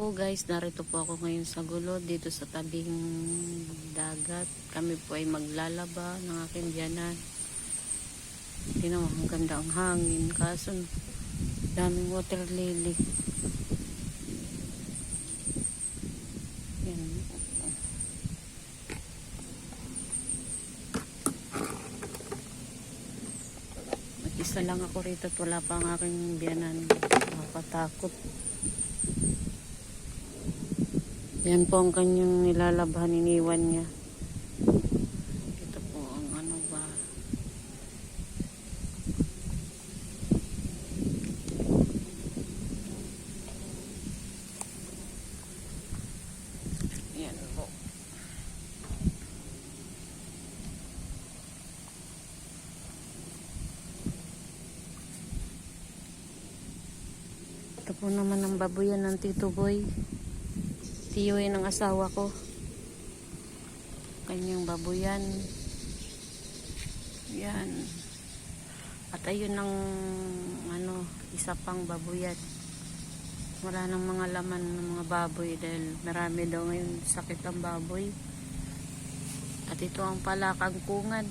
Po guys, narito po ako ngayon sa Gulod dito sa tabing dagat. Kami po ay maglalaba ng aking biyanan. Tingnan mo, ang ganda ang hangin. Kaso daming water lily. Yan. Mag-isa lang ako rito at wala pa ang aking biyanan. Nakatakot. Yan po ang kanyang nilalabhan, iniwan niya. Ito po ang ano ba. Yan po. Ito po naman ang babuyan ng Tito Boy. Tiyuhin ng asawa ko. Kanyang babuyan. Yan. At ayun ang ano, isa pang babuyan. Wala nang mga laman ng mga baboy dahil marami daw ngayon sakit ang baboy. At ito ang pala kangkungan.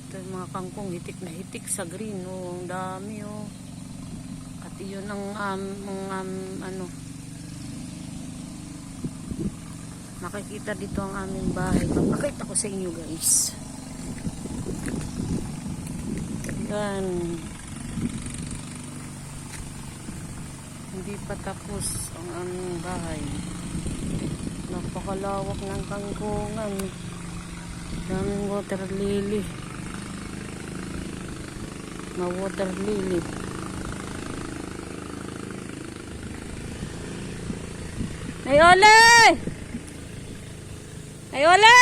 Ito yung mga kangkong hitik na hitik sa green. Oh, ang dami oh. At iyon ang ano, makikita dito ang aming bahay. Papakita ko sa inyo guys. Yan. Hindi pa tapos ang aming bahay. Napakalawak ng kangkungan. Daming water lily. Water lily. Ay, ole! Ay, ole!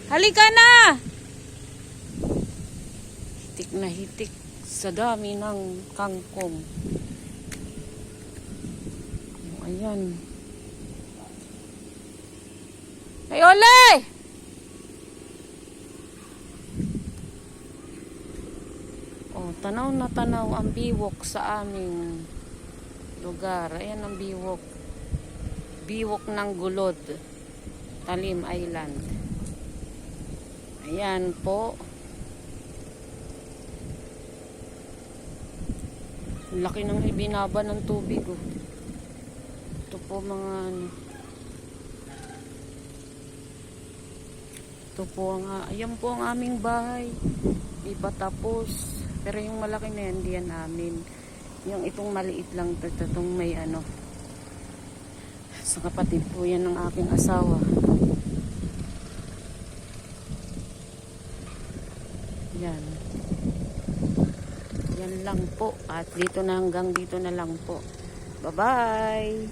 Halika na! Hitik na hitik sa dami ng kangkong. Ayan. Ay, ole! Oh, tanaw na tanaw ang biwok sa aming lugar. Ayan ang biwok. Biwok ng Gulod. Talim Island. Ayan po. Laki ng ibinaba ng tubig oh. Ito po mga ano. Ito po ang ayan po ang aming bahay. Di pa tapos. Pero yung malaki na yan, di yan namin. Yung itong maliit lang, itong may ano. Sa kapatid po yan ng aking asawa. Yan. Yan lang po. At dito na hanggang dito na lang po. Bye-bye!